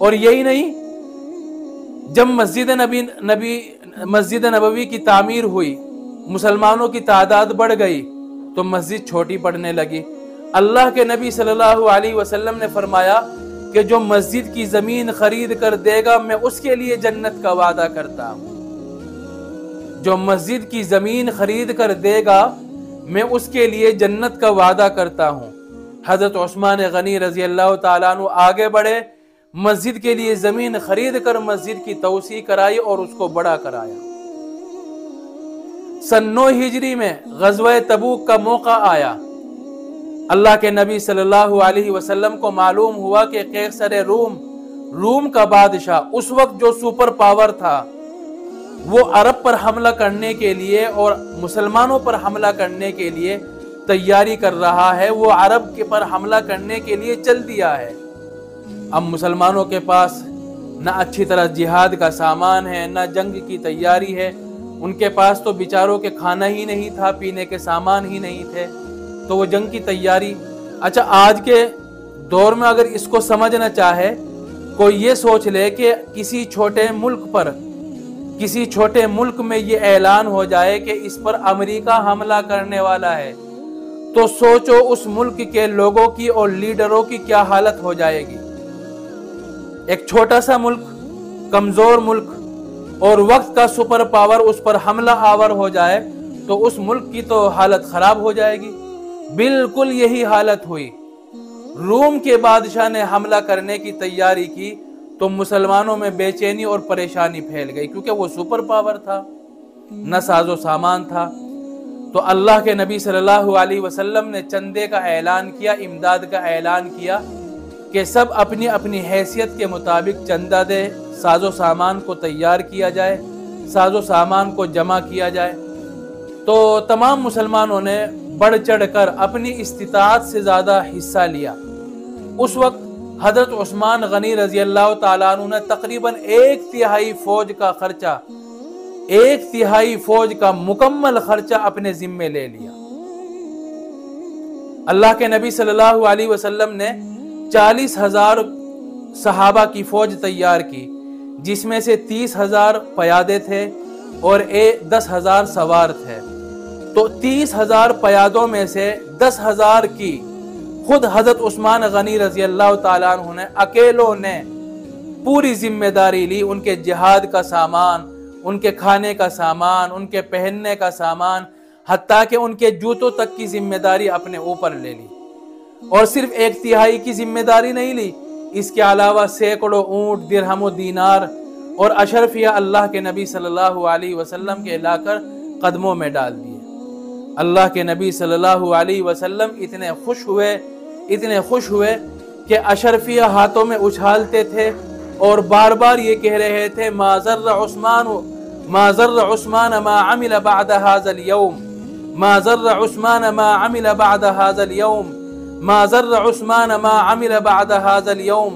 اور یہی نہیں، جب مسجد نبوی کی تعمیر ہوئی، مسلمانوں کی تعداد بڑھ گئی تو مسجد چھوٹی پڑنے لگی۔ اللہ کے نبی صلی اللہ علیہ وسلم نے فرمایا کہ جو مسجد کی زمین خرید کر دے گا میں اس کے لیے جنت کا وعدہ کرتا ہوں۔ جو مسجد کی زمین خرید کر دے گا میں اس کے لیے جنت کا وعدہ کرتا ہوں۔ حضرت عثمان غنی رضی اللہ تعالیٰ عنہ آگے بڑھے، مسجد کے لیے زمین خرید کر مسجد کی توسیع کرائی اور اس کو بڑا کرایا۔ سن 9 ہجری میں غزوہ تبوک کا موقع آیا۔ اللہ کے نبی صلی اللہ علیہ وسلم کو معلوم ہوا کہ قیصر روم کا بادشاہ اس وقت جو سپر پاور تھا وہ عرب پر حملہ کرنے کے لیے اور مسلمانوں پر حملہ کرنے کے لیے تیاری کر رہا ہے، وہ عرب کے پر حملہ کرنے کے لیے چل دیا ہے۔ اب مسلمانوں کے پاس نہ اچھی طرح جہاد کا سامان ہے، نہ جنگ کی تیاری ہے، ان کے پاس تو بیچاروں کے کھانا ہی نہیں تھا، پینے کے سامان ہی نہیں تھے، تو وہ جنگ کی تیاری۔ اچھا، آج کے دور میں اگر اس کو سمجھنا چاہے، کوئی یہ سوچ لے کہ کسی چھوٹے ملک میں یہ اعلان ہو جائے کہ اس پر امریکہ حملہ کرنے والا ہے، تو سوچو اس ملک کے لوگوں کی اور لیڈروں کی کیا حالت ہو جائے گی۔ ایک چھوٹا سا ملک، کمزور ملک، اور وقت کا سپر پاور اس پر حملہ آور ہو جائے تو اس ملک کی تو حالت خراب ہو جائے گی۔ بالکل یہی حالت ہوئی۔ روم کے بادشاہ نے حملہ کرنے کی تیاری کی تو مسلمانوں میں بے چینی اور پریشانی پھیل گئی، کیونکہ وہ سپر پاور تھا، نہ ساز و سامان تھا۔ تو اللہ کے نبی صلی اللہ علیہ وسلم نے چندے کا اعلان کیا، امداد کا اعلان کیا کہ سب اپنی اپنی حیثیت کے مطابق چندہ دے، ساز و سامان کو تیار کیا جائے، ساز و سامان کو جمع کیا جائے۔ تو تمام مسلمانوں نے بڑھ چڑھ کر اپنی استطاعت سے زیادہ حصہ لیا۔ اس وقت حضرت عثمان غنی رضی اللہ تعالیٰ عنہ نے تقریباً 1/3 فوج کا مکمل خرچہ اپنے ذمے لے لیا۔ اللہ کے نبی صلی اللہ علیہ وسلم نے 40,000 صحابہ کی فوج تیار کی، جس میں سے 30,000 پیادے تھے اور 10,000 سوار تھے۔ تو 30,000 پیادوں میں سے 10,000 کی خود حضرت عثمان غنی رضی اللہ تعالیٰ عنہ نے اکیلوں نے پوری ذمہ داری لی، ان کے جہاد کا سامان، ان کے کھانے کا سامان، ان کے پہننے کا سامان، حتیٰ کہ ان کے جوتوں تک کی ذمہ داری اپنے اوپر لے لی۔ اور صرف 1/3 کی ذمہ داری نہیں لی، اس کے علاوہ سینکڑوں اونٹ، درہم و دینار اور اشرفیہ اللہ کے نبی صلی اللہ علیہ وسلم کے لا کر قدموں میں ڈال دیے۔ اللہ کے نبی صلی اللہ علیہ وسلم اتنے خوش ہوئے کہ اشرفیہ ہاتھوں میں اچھالتے تھے اور بار بار یہ کہہ رہے تھے ما ضر عثمان ما عمل بعد هذا اليوم، ما ضر عثمان ما عمل بعد هذا اليوم، ما ضر عثمان ما عمل بعد هذا اليوم۔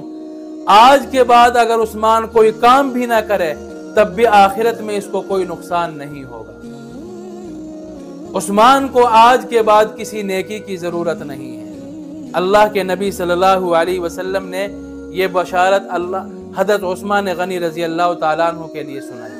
آج کے بعد اگر عثمان کوئی کام بھی نہ کرے تب بھی آخرت میں اس کو کوئی نقصان نہیں ہوگا۔ عثمان کو آج کے بعد کسی نیکی کی ضرورت نہیں ہے۔ اللہ کے نبی صلی اللہ علیہ وسلم نے یہ بشارت حضرت عثمان غنی رضی اللہ تعالیٰ عنہ کے لیے سنائی۔